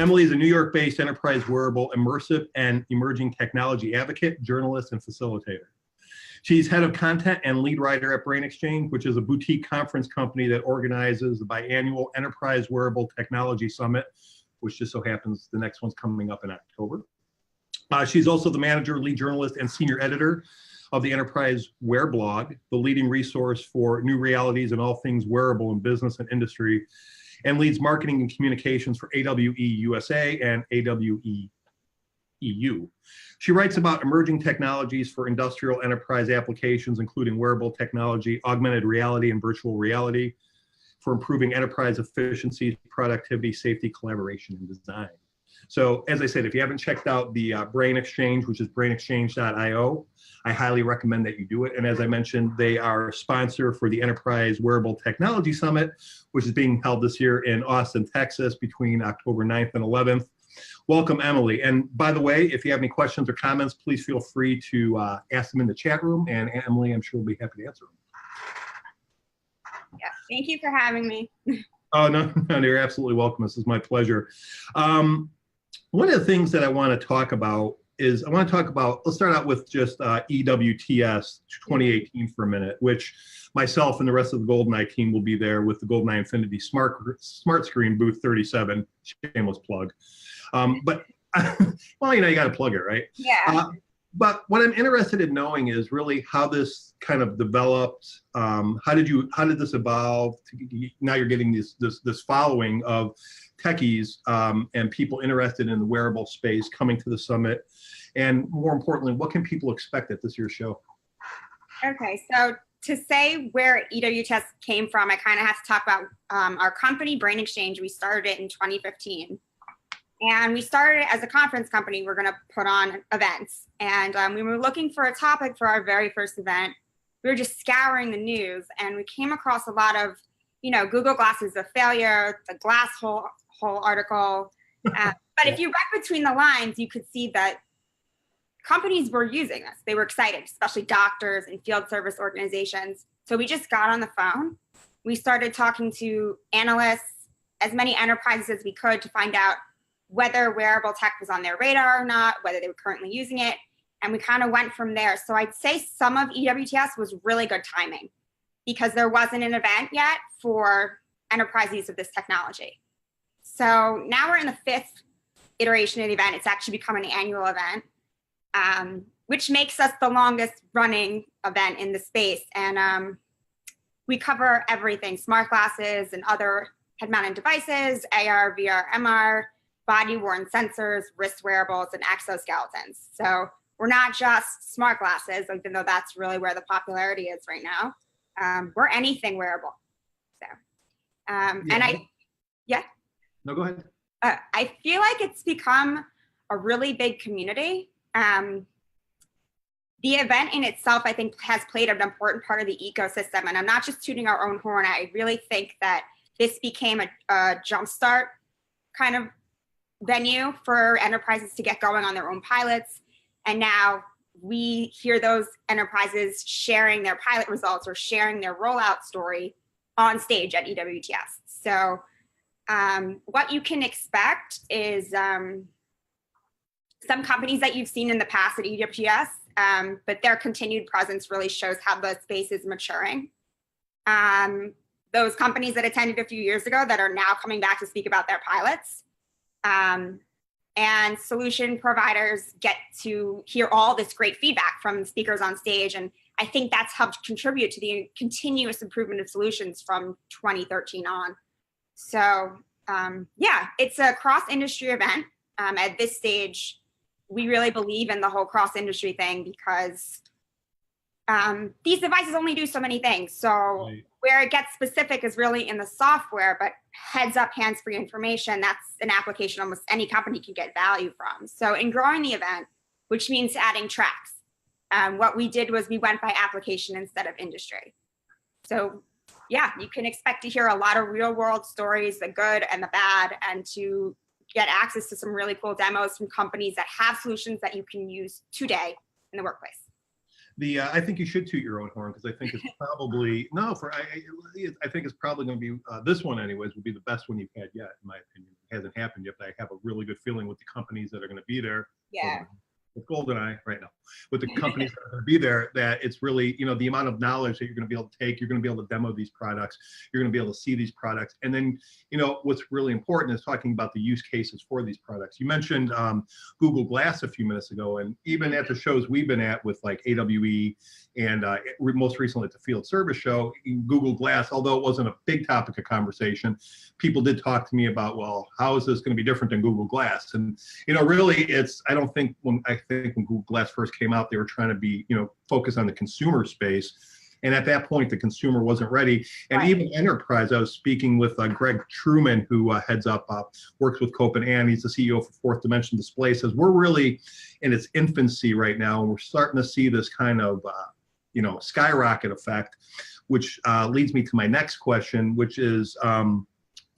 Emily is a New York-based enterprise wearable, immersive, and emerging technology advocate, journalist, and facilitator. She's head of content and lead writer at BrainXchange, which is a boutique conference company that organizes the biannual Enterprise Wearable Technology Summit, which just so happens the next one's coming up in October. She's also the manager, lead journalist, and senior editor of the EnterpriseWear Blog, the leading resource for new realities and all things wearable in business and industry, and leads marketing and communications for AWE USA and AWE EU. She writes about emerging technologies for industrial enterprise applications, including wearable technology, augmented reality, and virtual reality for improving enterprise efficiency, productivity, safety, collaboration, and design. So as I said, if you haven't checked out the BrainXchange, which is brainexchange.io, I highly recommend that you do it. And as I mentioned, they are a sponsor for the Enterprise Wearable Technology Summit, which is being held this year in Austin, Texas, between October 9th and 11th. Welcome, Emily. And by the way, if you have any questions or comments, please feel free to ask them in the chat room, and Emily, I'm sure, will be happy to answer them. Yeah, thank you for having me. Oh, no, you're absolutely welcome. This is my pleasure. One of the things that I want to talk about is let's start out with just EWTS 2018 for a minute, which myself and the rest of the GoldenEye team will be there with the GoldenEye Infinity Smart Screen booth 37, shameless plug. But, well, you know, you got to plug it, right? Yeah. But what I'm interested in knowing is really how this kind of developed. How did this evolve? Now you're getting this following of techies and people interested in the wearable space coming to the summit, and more importantly, what can people expect at this year's show? Okay, so to say where EWTS came from, I kind of have to talk about our company, BrainXchange. We started it in 2015. And we started as a conference company. We're going to put on events. And we were looking for a topic for our very first event. We were just scouring the news, and we came across a lot of, you know, Google Glass is a failure, the glass hole article. But if you read between the lines, you could see that companies were using this. They were excited, especially doctors and field service organizations. So we just got on the phone. We started talking to analysts, as many enterprises as we could, to find out whether wearable tech was on their radar or not, whether they were currently using it. And we kind of went from there. So I'd say some of EWTS was really good timing because there wasn't an event yet for enterprise use of this technology. So now we're in the 5th iteration of the event. It's actually become an annual event, which makes us the longest running event in the space. And we cover everything: smart glasses and other head-mounted devices, AR, VR, MR, body-worn sensors, wrist wearables, and exoskeletons. So we're not just smart glasses, even though that's really where the popularity is right now. We're anything wearable. So, yeah. No, go ahead. I feel like it's become a really big community. The event in itself, I think, has played an important part of the ecosystem. And I'm not just tooting our own horn. I really think that this became a jumpstart kind of venue for enterprises to get going on their own pilots. And now we hear those enterprises sharing their pilot results or sharing their rollout story on stage at EWTS. So what you can expect is some companies that you've seen in the past at EWTS, but their continued presence really shows how the space is maturing. Those companies that attended a few years ago that are now coming back to speak about their pilots. And solution providers get to hear all this great feedback from speakers on stage. And I think that's helped contribute to the continuous improvement of solutions from 2013 on. So yeah, it's a cross-industry event. At this stage, we really believe in the whole cross-industry thing because these devices only do so many things. So right. Where it gets specific is really in the software, but heads up, hands-free information, that's an application almost any company can get value from. So in growing the event, which means adding tracks, what we did was we went by application instead of industry. So yeah, you can expect to hear a lot of real world stories, the good and the bad, and to get access to some really cool demos from companies that have solutions that you can use today in the workplace. I think you should toot your own horn because I think it's probably I think it's probably going to be this one anyways will be the best one you've had yet in my opinion. It hasn't happened yet, but I have a really good feeling with the companies that are going to be there. Yeah. With GoldenEye right now, with the companies that are going to be there, that it's really, the amount of knowledge that you're going to be able to take, you're going to be able to demo these products, you're going to be able to see these products. And then, what's really important is talking about the use cases for these products. You mentioned Google Glass a few minutes ago, and even at the shows we've been at with like AWE and most recently at the Field Service Show, Google Glass, although it wasn't a big topic of conversation, people did talk to me about, well, how is this going to be different than Google Glass? And, really I think when Google Glass first came out, they were trying to be, focus on the consumer space. And at that point, the consumer wasn't ready. And even Enterprise, I was speaking with Greg Truman, who heads up, works with Cope and Ann. He's the CEO for Fourth Dimension Display, says we're really in its infancy right now. And we're starting to see this kind of, skyrocket effect, which leads me to my next question, which is,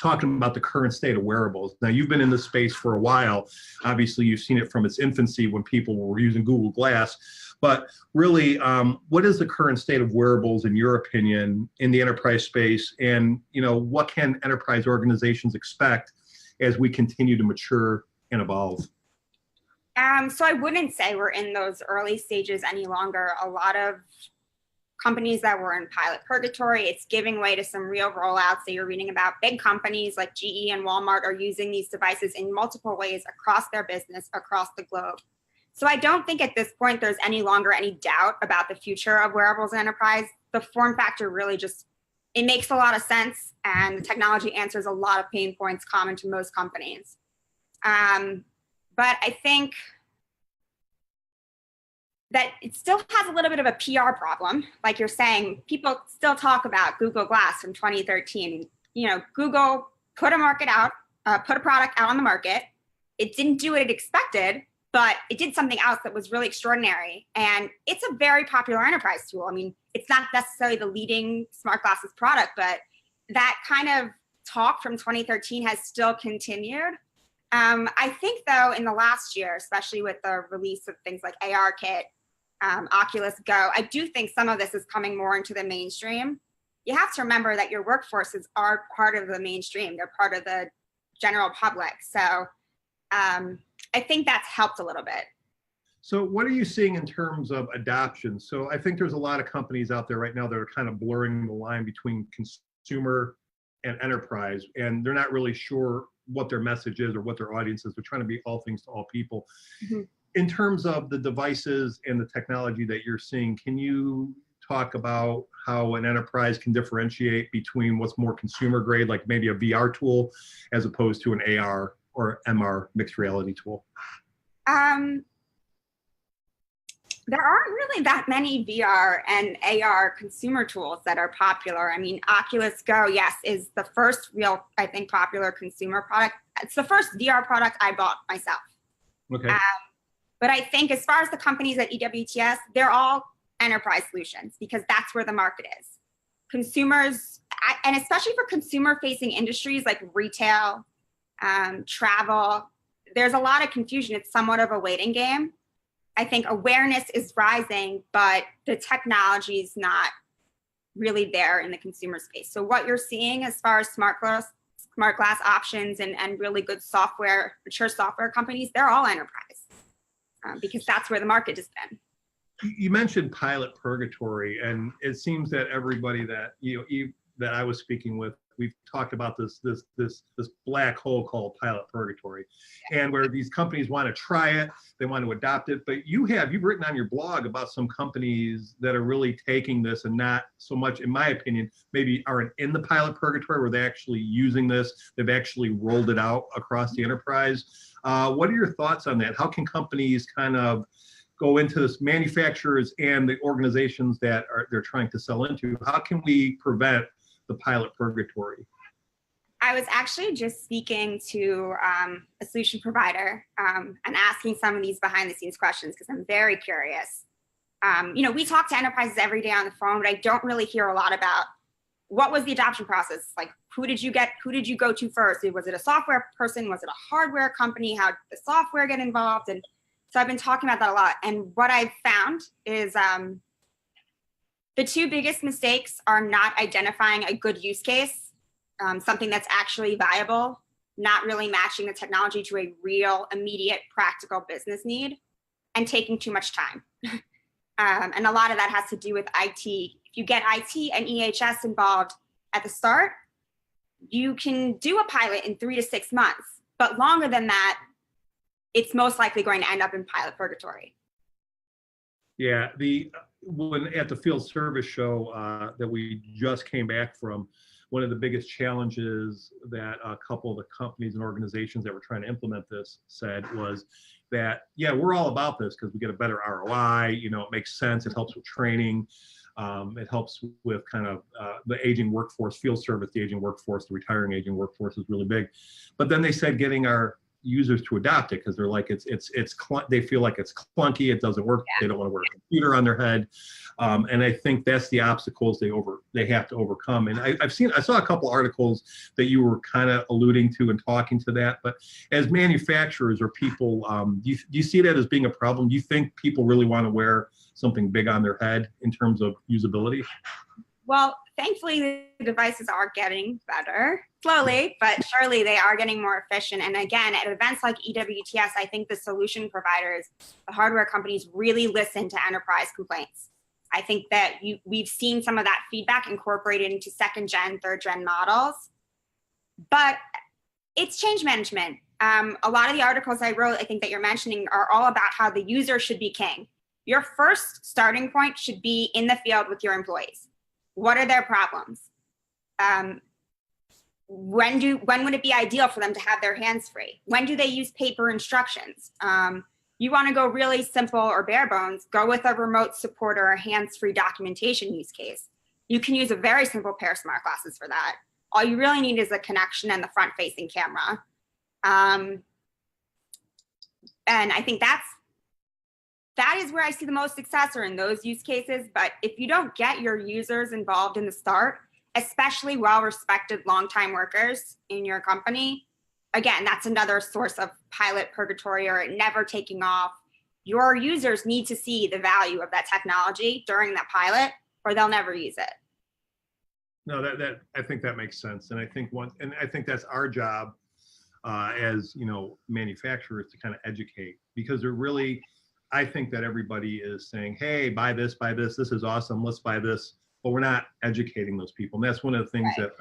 talking about the current state of wearables. Now, you've been in this space for a while. Obviously, you've seen it from its infancy when people were using Google Glass. But really, what is the current state of wearables, in your opinion, in the enterprise space? And what can enterprise organizations expect as we continue to mature and evolve? So I wouldn't say we're in those early stages any longer. A lot of companies that were in pilot purgatory, it's giving way to some real rollouts that you're reading about. Big companies like GE and Walmart are using these devices in multiple ways across their business, across the globe. So I don't think at this point there's any longer any doubt about the future of wearables and enterprise. The form factor really it makes a lot of sense, and the technology answers a lot of pain points common to most companies. But I think that it still has a little bit of a PR problem. Like you're saying, people still talk about Google Glass from 2013. Google put a product out on the market. It didn't do what it expected, but it did something else that was really extraordinary. And it's a very popular enterprise tool. I mean, it's not necessarily the leading smart glasses product, but that kind of talk from 2013 has still continued. I think, though, in the last year, especially with the release of things like ARKit, Oculus Go, I do think some of this is coming more into the mainstream. You have to remember that your workforces are part of the mainstream. They're part of the general public. So I think that's helped a little bit. So what are you seeing in terms of adoption? So I think there's a lot of companies out there right now that are kind of blurring the line between consumer and enterprise, and they're not really sure what their message is or what their audience is. They're trying to be all things to all people. Mm-hmm. In terms of the devices and the technology that you're seeing, can you talk about how an enterprise can differentiate between what's more consumer grade, like maybe a VR tool, as opposed to an AR or MR mixed reality tool? There aren't really that many VR and AR consumer tools that are popular. I mean, Oculus Go, yes, is the first real, I think, popular consumer product. It's the first VR product I bought myself. Okay. But I think as far as the companies at EWTS, they're all enterprise solutions because that's where the market is. Consumers, and especially for consumer-facing industries like retail, travel, there's a lot of confusion. It's somewhat of a waiting game. I think awareness is rising, but the technology is not really there in the consumer space. So what you're seeing as far as smart glass options and really good software, mature software companies, they're all enterprise because that's where the market has been. You mentioned pilot purgatory, and it seems that everybody that that I was speaking with, we've talked about this black hole called pilot purgatory, and where these companies want to try it, they want to adopt it. But you've written on your blog about some companies that are really taking this and not so much, in my opinion, maybe aren't in the pilot purgatory where they're actually using this. They've actually rolled it out across the enterprise. What are your thoughts on that? How can companies kind of go into this, manufacturers and the organizations that they're trying to sell into? How can we prevent the pilot purgatory? I was actually just speaking to a solution provider and asking some of these behind the scenes questions because I'm very curious. We talk to enterprises every day on the phone, but I don't really hear a lot about what was the adoption process? Like, who did you go to first? Was it a software person? Was it a hardware company? How did the software get involved? And so I've been talking about that a lot. And what I've found is The two biggest mistakes are not identifying a good use case, something that's actually viable, not really matching the technology to a real, immediate, practical business need, and taking too much time. And a lot of that has to do with IT. If you get IT and EHS involved at the start, you can do a pilot in 3 to 6 months, but longer than that, it's most likely going to end up in pilot purgatory. Yeah, when at the field service show that we just came back from, one of the biggest challenges that a couple of the companies and organizations that were trying to implement this said was that, yeah, we're all about this because we get a better ROI, you know, it makes sense, it helps with training, it helps with kind of the aging workforce, field service, the aging workforce, the retiring aging workforce is really big. But then they said getting our users to adopt it because they're like they feel like it's clunky, it doesn't work, they don't want to wear a computer on their head, and I think that's the obstacles they have to overcome. And I saw a couple articles that you were kind of alluding to and talking to that, but as manufacturers or people, do you see that as being a problem? Do you think people really want to wear something big on their head in terms of usability? Well, thankfully, the devices are getting better. Slowly, but surely they are getting more efficient. And again, at events like EWTS, I think the solution providers, the hardware companies, really listen to enterprise complaints. I think that we've seen some of that feedback incorporated into 2nd gen, 3rd gen models. But it's change management. A lot of the articles I wrote, I think that you're mentioning, are all about how the user should be king. Your first starting point should be in the field with your employees. What are their problems? When would it be ideal for them to have their hands free? When do they use paper instructions? You want to go really simple or bare bones, go with a remote support or a hands-free documentation use case. You can use a very simple pair of smart glasses for that. All you really need is a connection and the front-facing camera. And I think that is where I see the most success, or in those use cases. But if you don't get your users involved in the start, especially well-respected long-time workers in your company, again, that's another source of pilot purgatory or it never taking off. Your users need to see the value of that technology during that pilot, or they'll never use it. No, I think that makes sense, and I think that's our job as manufacturers to kind of educate, because they're really. I think that everybody is saying, hey, buy this, this is awesome, let's buy this, but we're not educating those people. And that's one of the things that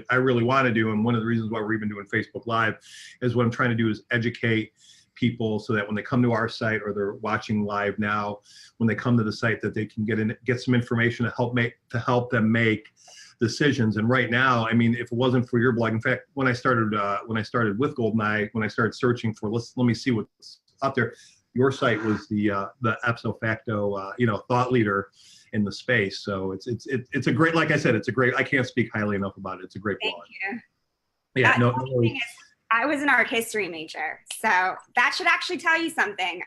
I really want to do. And one of the reasons why we're even doing Facebook Live is what I'm trying to do is educate people so that when they come to our site or they're watching live now, when they come to the site, that they can get some information to help them make decisions. And right now, I mean, if it wasn't for your blog, in fact, when I started with GoldenEye, when I started searching for, let me see what's up there, your site was the ipso facto thought leader in the space. So it's a great, like I said, it's a great. I can't speak highly enough about it. It's a great blog. Thank you. Yeah. No. I was an art history major, so that should actually tell you something.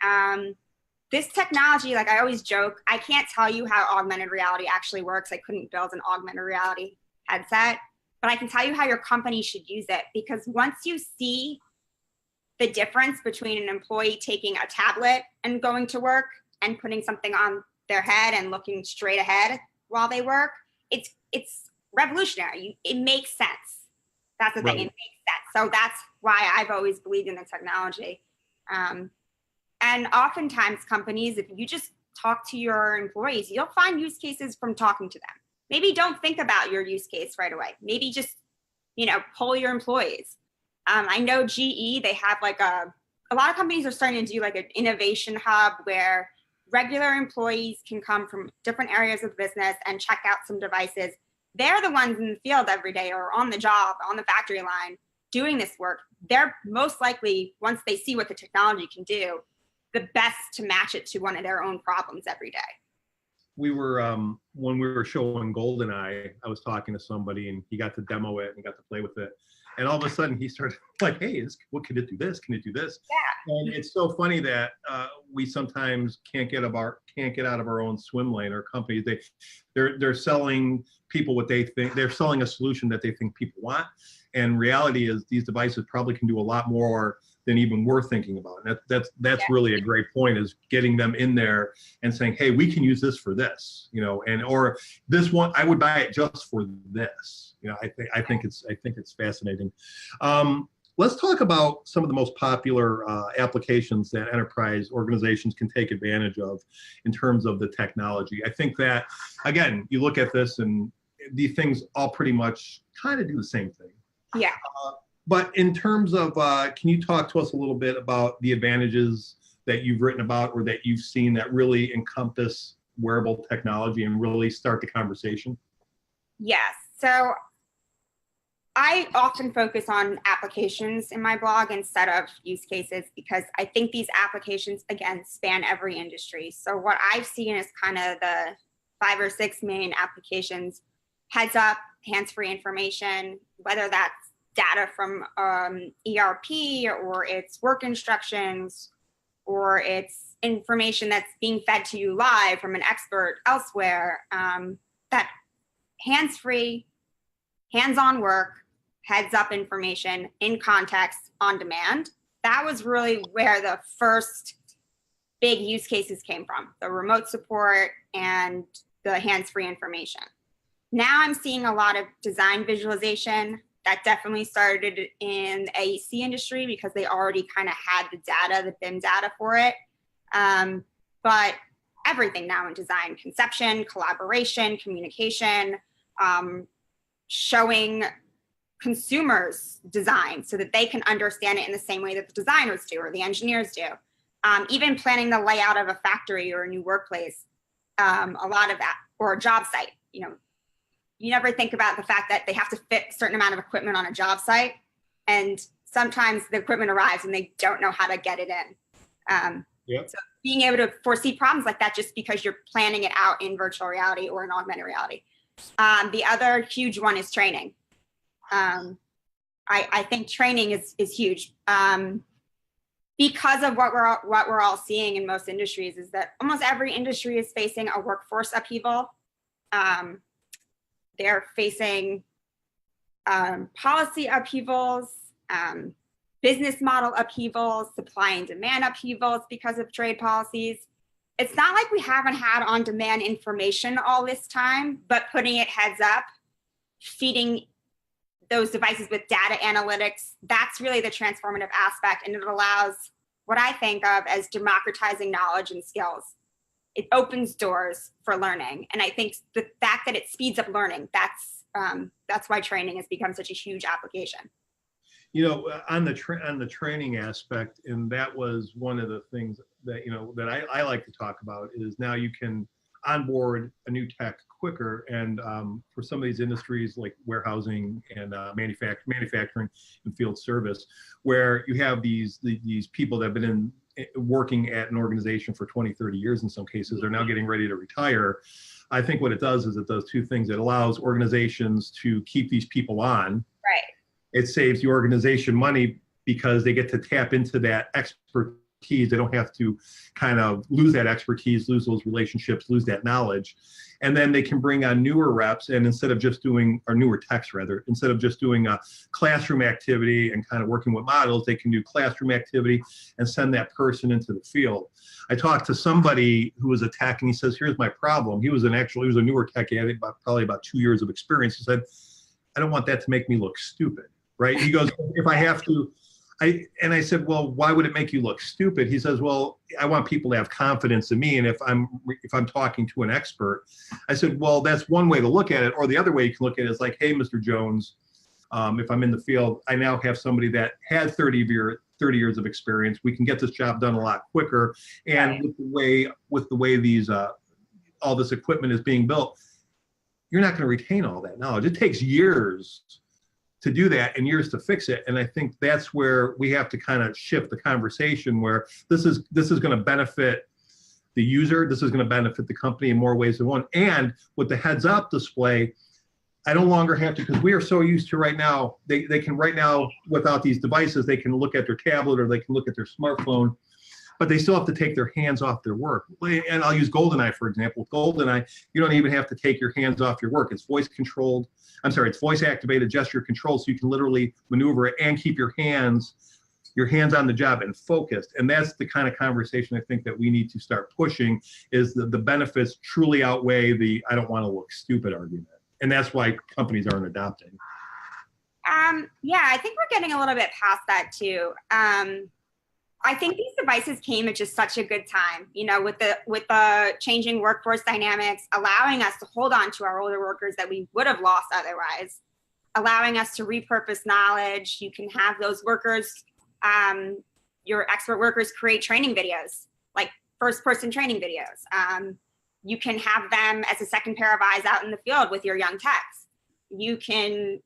This technology, like I always joke, I can't tell you how augmented reality actually works. I couldn't build an augmented reality headset, but I can tell you how your company should use it, because once you see the difference between an employee taking a tablet and going to work and putting something on their head and looking straight ahead while they work, it's revolutionary. It makes sense. That's the thing, it makes sense. So that's why I've always believed in the technology. And oftentimes companies, if you just talk to your employees, you'll find use cases from talking to them. Maybe don't think about your use case right away. Maybe just, poll your employees. I know GE, they have a lot of companies are starting to do like an innovation hub where regular employees can come from different areas of business and check out some devices. They're the ones in the field every day or on the job, on the factory line, doing this work. They're most likely, once they see what the technology can do, the best to match it to one of their own problems every day. We were, when we were showing GoldenEye, I was talking to somebody and he got to demo it and got to play with it. And all of a sudden he started like, hey, what can it do this? Can it do this? Yeah. And it's so funny that we sometimes can't get out of our own swim lane. Or companies, they're selling people what they think, they're selling a solution that they think people want. And reality is these devices probably can do a lot more than even we're thinking about. And that's really a great point, is getting them in there and saying, hey, we can use this for this, you know, and or this one, I would buy it just for this. You know, I think it's fascinating. Let's talk about some of the most popular applications that enterprise organizations can take advantage of in terms of the technology. I think that, again, you look at this and these things all pretty much kind of do the same thing. Yeah. But in terms of, can you talk to us a little bit about the advantages that you've written about or that you've seen that really encompass wearable technology and really start the conversation? Yes. So I often focus on applications in my blog instead of use cases, because I think these applications, again, span every industry. So what I've seen is kind of the 5 or 6 main applications: heads up, hands-free information, whether that's data from ERP, or it's work instructions, or it's information that's being fed to you live from an expert elsewhere. That hands-free, hands-on work, heads-up information in context, on demand. That was really where the first big use cases came from, the remote support and the hands-free information. Now I'm seeing a lot of design visualization. That definitely started in the AEC industry because they already kind of had the data, the BIM data for it. But everything now in design: conception, collaboration, communication, showing consumers design so that they can understand it in the same way that the designers do or the engineers do. Even planning the layout of a factory or a new workplace, a lot of that, or a job site. You know, you never think about the fact that they have to fit a certain amount of equipment on a job site, and sometimes the equipment arrives and they don't know how to get it in. So being able to foresee problems like that just because you're planning it out in virtual reality or in augmented reality. The other huge one is training. I think training is huge, because of what we're all seeing in most industries is that almost every industry is facing a workforce upheaval. They're facing policy upheavals, business model upheavals, supply and demand upheavals because of trade policies. It's not like we haven't had on-demand information all this time, but putting it heads up, feeding those devices with data analytics, that's really the transformative aspect. And it allows what I think of as democratizing knowledge and skills. It opens doors for learning. And I think the fact that it speeds up learning, that's why training has become such a huge application. You know, on the training aspect, and that was one of the things that, you know, that I like to talk about, is now you can onboard a new tech quicker. And for some of these industries like warehousing and manufacturing and field service, where you have these people that have been working at an organization for 20, 30 years in some cases, they're now getting ready to retire. I think what it does is it does two things. It allows organizations to keep these people on. Right. It saves the organization money because they get to tap into that expertise. They don't have to kind of lose that expertise, lose those relationships, lose that knowledge. And then they can bring on newer reps, and instead of just doing, or newer techs rather, instead of just doing a classroom activity and kind of working with models, they can do classroom activity and send that person into the field. I talked to somebody who was a tech, and he says, here's my problem. He was a newer tech. He had probably about 2 years of experience. He said, I don't want that to make me look stupid, right? He goes, if I have to, I said, well, why would it make you look stupid? He says, well, I want people to have confidence in me. And if I'm talking to an expert, I said, well, that's one way to look at it. Or the other way you can look at it is like, hey, Mr. Jones, if I'm in the field, I now have somebody that had 30 years of experience. We can get this job done a lot quicker. And with the way these all this equipment is being built, you're not going to retain all that knowledge. It takes years to do that and years to fix it. And I think that's where we have to kind of shift the conversation, where this is going to benefit the user. This is going to benefit the company in more ways than one. And with the heads up display, I no longer have to, because we are so used to right now, they can right now, without these devices, they can look at their tablet or they can look at their smartphone, but they still have to take their hands off their work. And I'll use GoldenEye, for example. With GoldenEye, you don't even have to take your hands off your work. It's voice controlled. It's voice activated, gesture controlled, so you can literally maneuver it and keep your hands you're hands on the job and focused. And that's the kind of conversation I think that we need to start pushing, is that the benefits truly outweigh the I don't want to look stupid argument. And that's why companies aren't adopting. Yeah, I think we're getting a little bit past that too. I think these devices came at just such a good time, you know, with the changing workforce dynamics, allowing us to hold on to our older workers that we would have lost otherwise, allowing us to repurpose knowledge. You can have those workers, your expert workers, create training videos, like first-person training videos. You can have them as a second pair of eyes out in the field with your young techs. You can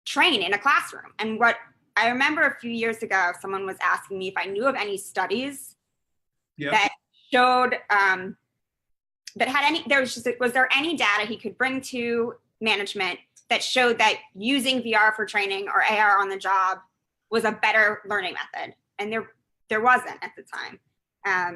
train in a classroom. And what I remember a few years ago, someone was asking me if I knew of any studies that showed that had any, was there any data he could bring to management that showed that using VR for training or AR on the job was a better learning method? And there wasn't at the time.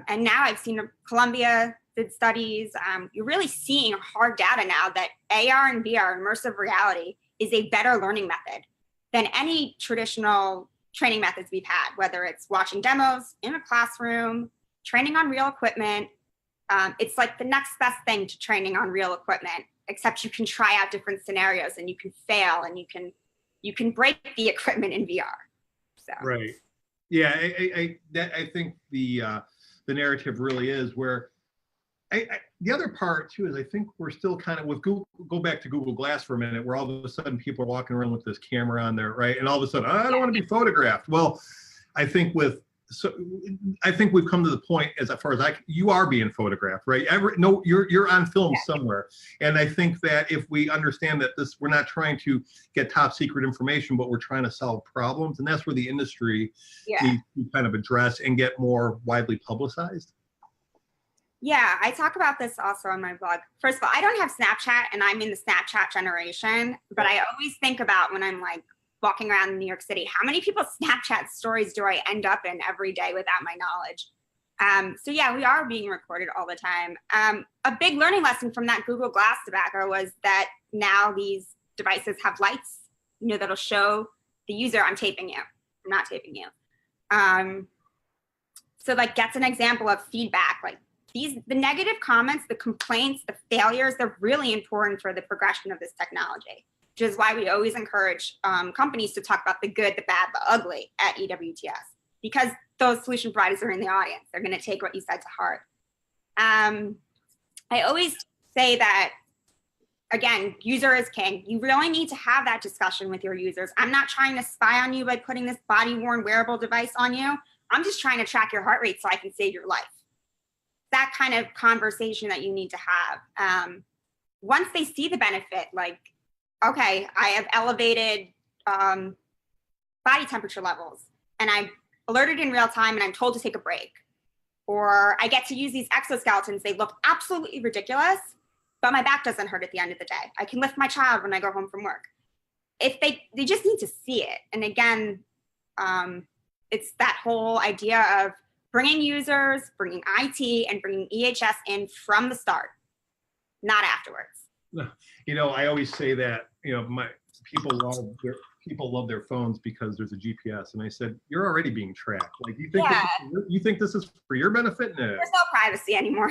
And now I've seen Columbia did studies. You're really seeing hard data now that AR and VR, immersive reality, is a better learning method than any traditional training methods we've had, whether it's watching demos in a classroom, training on real equipment. It's like the next best thing to training on real equipment, except you can try out different scenarios and you can fail and you can break the equipment in VR. So. Right. Yeah, I think the narrative really is where the other part too is I think we're still kind of with Google, go back to Google Glass for a minute, where all of a sudden people are walking around with this camera on there, right? And all of a sudden, I don't want to be photographed. Well, I think we've come to the point, as far as you are being photographed, right? You're on film somewhere. And I think that if we understand that we're not trying to get top secret information, but we're trying to solve problems, and that's where the industry needs to kind of address and get more widely publicized. Yeah, I talk about this also on my blog. First of all, I don't have Snapchat, and I'm in the Snapchat generation, but I always think about when I'm like walking around in New York City, how many people's Snapchat stories do I end up in every day without my knowledge? So yeah, we are being recorded all the time. A big learning lesson from that Google Glass debacle was that now these devices have lights, you know, that'll show the user, I'm taping you, I'm not taping you. So like that's an example of feedback. Like the negative comments, the complaints, the failures, they're really important for the progression of this technology, which is why we always encourage companies to talk about the good, the bad, the ugly at EWTS, because those solution providers are in the audience. They're going to take what you said to heart. I always say that, again, user is king. You really need to have that discussion with your users. I'm not trying to spy on you by putting this body-worn wearable device on you. I'm just trying to track your heart rate so I can save your life. That kind of conversation that you need to have. Once they see the benefit, like, okay, I have elevated body temperature levels and I'm alerted in real time and I'm told to take a break. Or I get to use these exoskeletons. They look absolutely ridiculous, but my back doesn't hurt at the end of the day. I can lift my child when I go home from work. If they just need to see it. And again, it's that whole idea of bringing users, bringing IT, and bringing EHS in from the start, not afterwards. You know, I always say that, you know, people love their phones because there's a GPS, and I said, you're already being tracked. Like, you think this is for your benefit? No. There's no privacy anymore.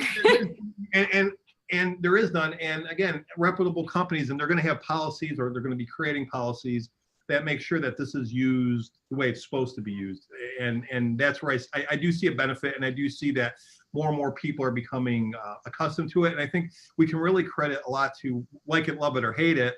and there is none. And again, reputable companies, and they're going to have policies, or they're going to be creating policies that make sure that this is used the way it's supposed to be used. And that's where I do see a benefit, and I do see that more and more people are becoming accustomed to it. And I think we can really credit a lot to, like it, love it, or hate it,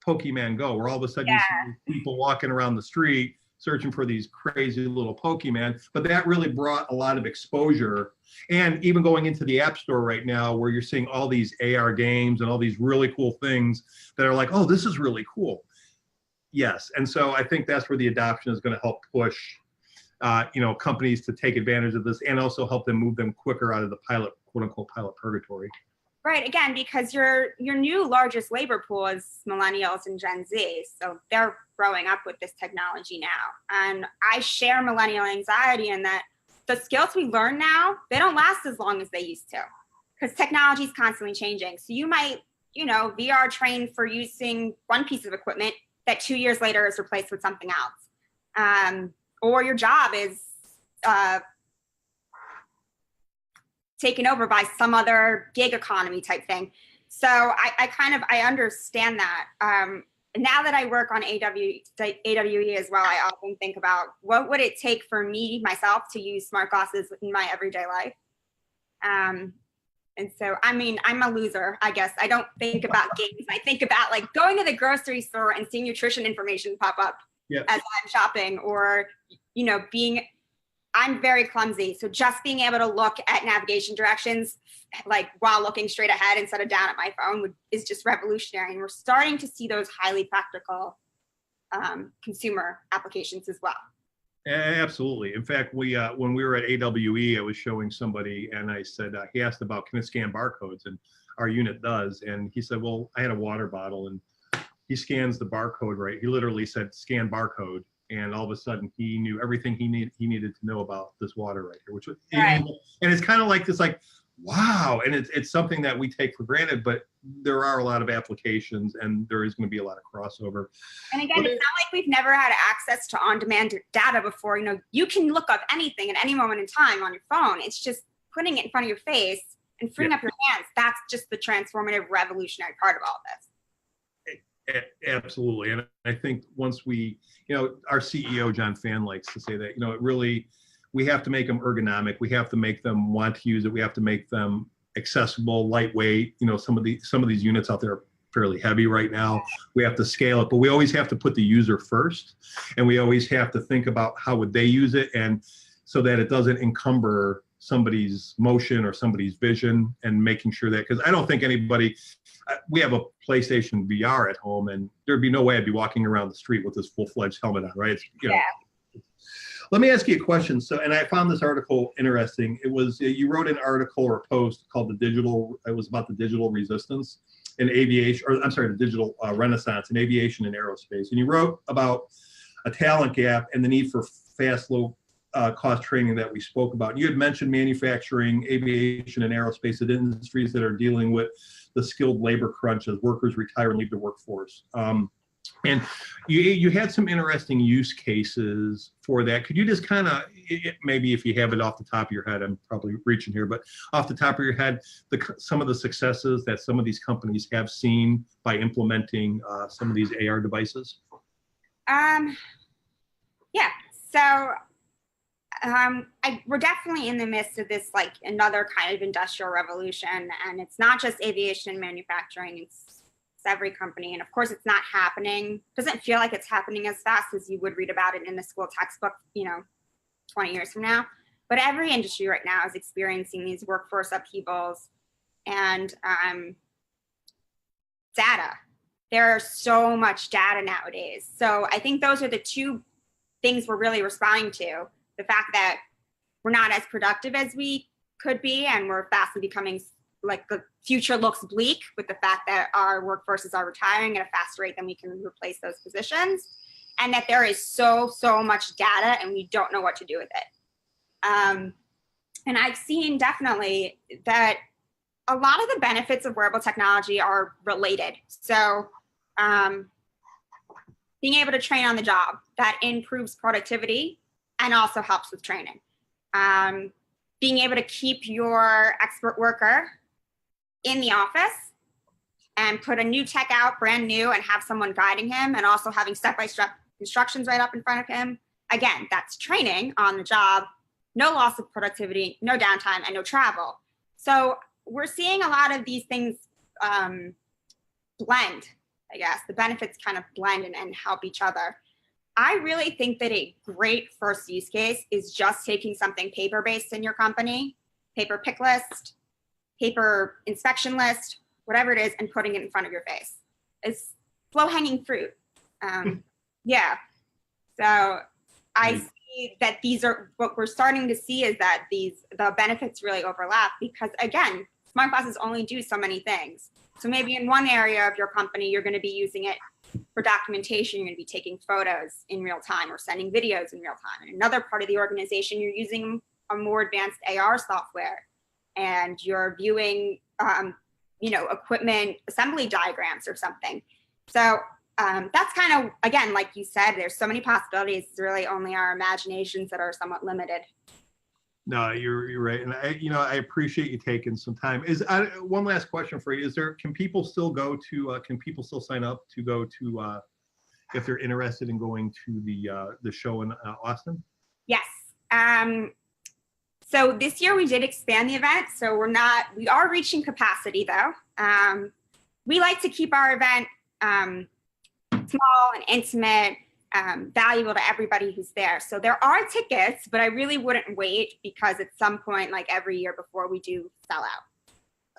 Pokemon Go, where all of a sudden you see people walking around the street searching for these crazy little Pokemon. But that really brought a lot of exposure. And even going into the App Store right now, where you're seeing all these AR games and all these really cool things that are like, oh, this is really cool. Yes, and so I think that's where the adoption is going to help push, you know, companies to take advantage of this, and also help them move them quicker out of the pilot, quote unquote, pilot purgatory. Right. Again, because your new largest labor pool is millennials and Gen Z, so they're growing up with this technology now. And I share millennial anxiety in that the skills we learn now, they don't last as long as they used to, because technology is constantly changing. So you might, you know, VR train for using one piece of equipment that 2 years later is replaced with something else. Or your job is taken over by some other gig economy type thing. So I understand that. Now that I work on AWE as well, I often think about what would it take for me, myself, to use smart glasses in my everyday life. And so, I mean, I'm a loser, I guess. I don't think about games. I think about like going to the grocery store and seeing nutrition information pop up as I'm shopping, or, you know, I'm very clumsy. So just being able to look at navigation directions, like while looking straight ahead instead of down at my phone is just revolutionary. And we're starting to see those highly practical consumer applications as well. Absolutely. In fact, when we were at AWE, I was showing somebody, and I said, he asked about, can it scan barcodes? And our unit does. And he said, well, I had a water bottle, and he scans the barcode, right? He literally said, scan barcode. And all of a sudden, he knew everything he needed to know about this water right here, which was, and it's kind of like this, like, wow. And it's something that we take for granted, but there are a lot of applications, and there is going to be a lot of crossover. And again, it's not like we've never had access to on-demand data before. You know, you can look up anything at any moment in time on your phone. It's just putting it in front of your face and freeing up your hands. That's just the transformative, revolutionary part of all of this. Absolutely. And I think once we, you know, our CEO, John Fan, likes to say that, you know, it really, we have to make them ergonomic. We have to make them want to use it. We have to make them accessible, lightweight. You know, some of these units out there are fairly heavy right now. We have to scale it, but we always have to put the user first. And we always have to think about how would they use it, and so that it doesn't encumber somebody's motion or somebody's vision, and making sure that, because I don't think anybody, we have a PlayStation VR at home, and there'd be no way I'd be walking around the street with this full-fledged helmet on, right? It's, you know. Let me ask you a question. So, and I found this article interesting. It was, you wrote an article or a post called it was about the digital resistance in aviation, or I'm sorry, the digital renaissance in aviation and aerospace. And you wrote about a talent gap and the need for fast, low cost training that we spoke about. You had mentioned manufacturing, aviation, and aerospace as industries that are dealing with the skilled labor crunch as workers retire and leave the workforce. And you had some interesting use cases for that. Could you just kind of, maybe if you have it off the top of your head, I'm probably reaching here, but off the top of your head, some of the successes that some of these companies have seen by implementing some of these AR devices? Yeah, so we're definitely in the midst of this, like, another kind of industrial revolution, and it's not just aviation and manufacturing, it's every company. And of course, it's not happening, doesn't feel like it's happening as fast as you would read about it in the school textbook, you know, 20 years from now. But every industry right now is experiencing these workforce upheavals and data. There's so much data nowadays. So I think those are the two things we're really responding to. The fact that we're not as productive as we could be, and we're fastly becoming, like, the future looks bleak with the fact that our workforces are retiring at a faster rate than we can replace those positions, and that there is so much data and we don't know what to do with it. And I've seen definitely that a lot of the benefits of wearable technology are related. So being able to train on the job, that improves productivity and also helps with training. Being able to keep your expert worker in the office and put a new tech out brand new and have someone guiding him, and also having step-by-step instructions right up in front of him. Again, that's training on the job, no loss of productivity, no downtime, and no travel. So we're seeing a lot of these things blend, I guess. The benefits kind of blend and help each other. I really think that a great first use case is just taking something paper-based in your company, paper pick list, paper inspection list, whatever it is, and putting it in front of your face. It's low-hanging fruit. Yeah. So I see that these are, what we're starting to see is that the benefits really overlap, because, again, smart glasses only do so many things. So maybe in one area of your company, you're going to be using it for documentation. You're going to be taking photos in real time or sending videos in real time. In another part of the organization, you're using a more advanced AR software, and you're viewing, equipment assembly diagrams or something. So that's kind of, again, like you said, there's so many possibilities. It's really only our imaginations that are somewhat limited. No, you're right, and I appreciate you taking some time. One last question for you? Can people still go to? Can people still sign up to go to if they're interested in going to the show in Austin? Yes. So this year we did expand the event. So we are reaching capacity though. We like to keep our event small and intimate, valuable to everybody who's there. So there are tickets, but I really wouldn't wait because at some point, like every year before, we do sell out.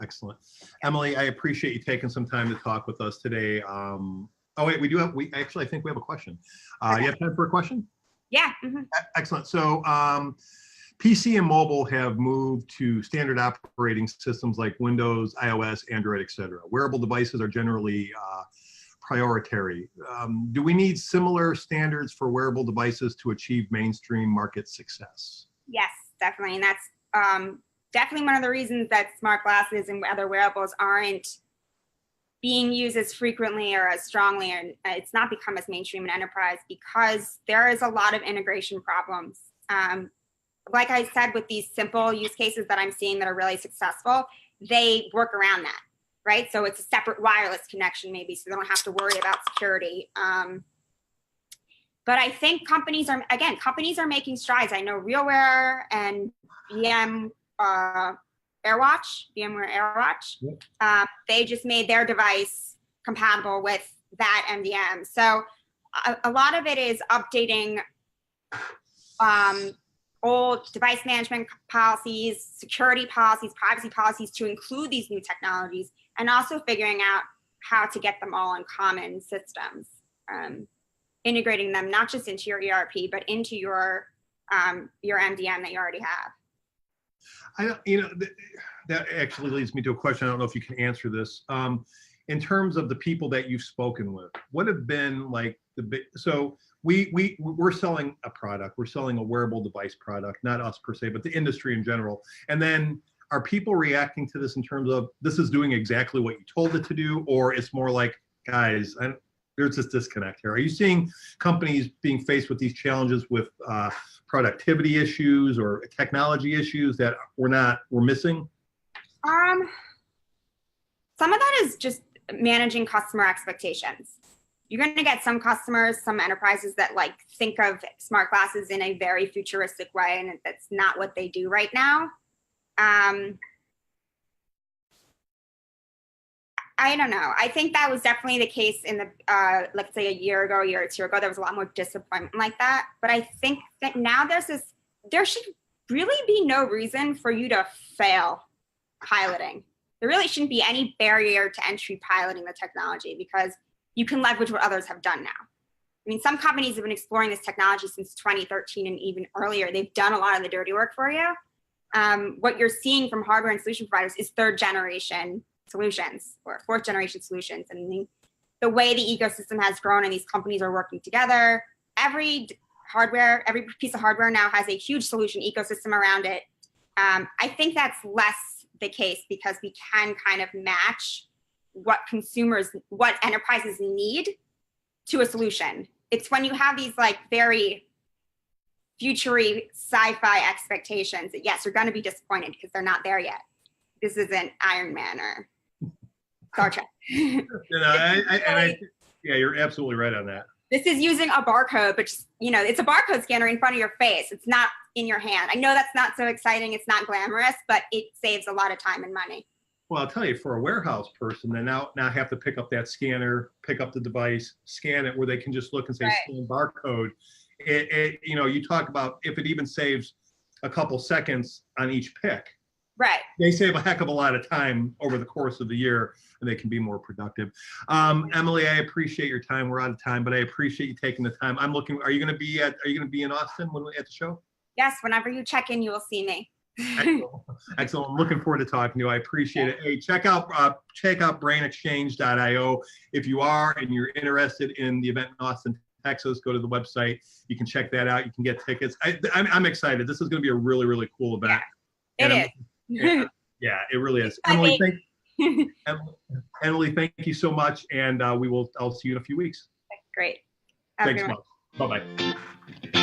Excellent. Emily, I appreciate you taking some time to talk with us today. Oh wait, I think we have a question. Okay. You have time for a question? Yeah. Mm-hmm. Excellent. So PC and mobile have moved to standard operating systems like Windows, iOS, Android, etc. Wearable devices are generally priority. Do we need similar standards for wearable devices to achieve mainstream market success? Yes, definitely. And that's definitely one of the reasons that smart glasses and other wearables aren't being used as frequently or as strongly, and it's not become as mainstream in enterprise because there is a lot of integration problems. Like I said, with these simple use cases that I'm seeing that are really successful, they work around that, right? So it's a separate wireless connection maybe, so they don't have to worry about security. But I think companies are making strides. I know RealWear and VMware AirWatch, they just made their device compatible with that MDM. So a lot of it is updating old device management policies, security policies, privacy policies to include these new technologies, and also figuring out how to get them all in common systems, integrating them not just into your ERP, but into your MDM that you already have. That actually leads me to a question. I don't know if you can answer this. In terms of the people that you've spoken with, what have been like the big, so we're selling a product, we're selling a wearable device product, not us per se, but the industry in general. And then are people reacting to this in terms of this is doing exactly what you told it to do, or it's more like, guys, there's this disconnect here? Are you seeing companies being faced with these challenges with productivity issues or technology issues that we're missing? Some of that is just managing customer expectations. You're going to get some customers, some enterprises that like think of smart glasses in a very futuristic way, and that's not what they do right now. I don't know. I think that was definitely the case in the, let's say a year or two ago, there was a lot more disappointment like that. But I think that now there should really be no reason for you to fail piloting. There really shouldn't be any barrier to entry piloting the technology because you can leverage what others have done now. I mean, some companies have been exploring this technology since 2013 and even earlier. They've done a lot of the dirty work for you. What you're seeing from hardware and solution providers is third generation solutions or fourth generation solutions. And the way the ecosystem has grown and these companies are working together, every piece of hardware now has a huge solution ecosystem around it. I think that's less the case because we can kind of match what enterprises need to a solution. It's when you have these like very futury sci-fi expectations that yes, you're going to be disappointed because they're not there yet. This isn't Iron Man or Star Trek. Yeah, you're absolutely right on that. This is using a barcode, but it's a barcode scanner in front of your face. It's not in your hand. I know that's not so exciting. It's not glamorous, but it saves a lot of time and money. Well, I'll tell you, for a warehouse person, they now have to pick up that scanner, pick up the device, scan it, where they can just look and say, right, scan barcode. You talk about if it even saves a couple seconds on each pick. Right. They save a heck of a lot of time over the course of the year, and they can be more productive. Emily, I appreciate your time. We're out of time, but I appreciate you taking the time. Are you going to be in Austin at the show? Yes. Whenever you check in, you will see me. Excellent. I'm looking forward to talking to you. I appreciate it. Hey, check out BrainXchange.io. If you are and you're interested in the event in Austin, Texas, go to the website. You can check that out. You can get tickets. I'm excited. This is going to be a really, really cool event. Yeah, it is. Yeah, it really is. Emily, Emily, thank you so much, and I'll see you in a few weeks. Great. Have a Thanks good much. one. Bye-bye.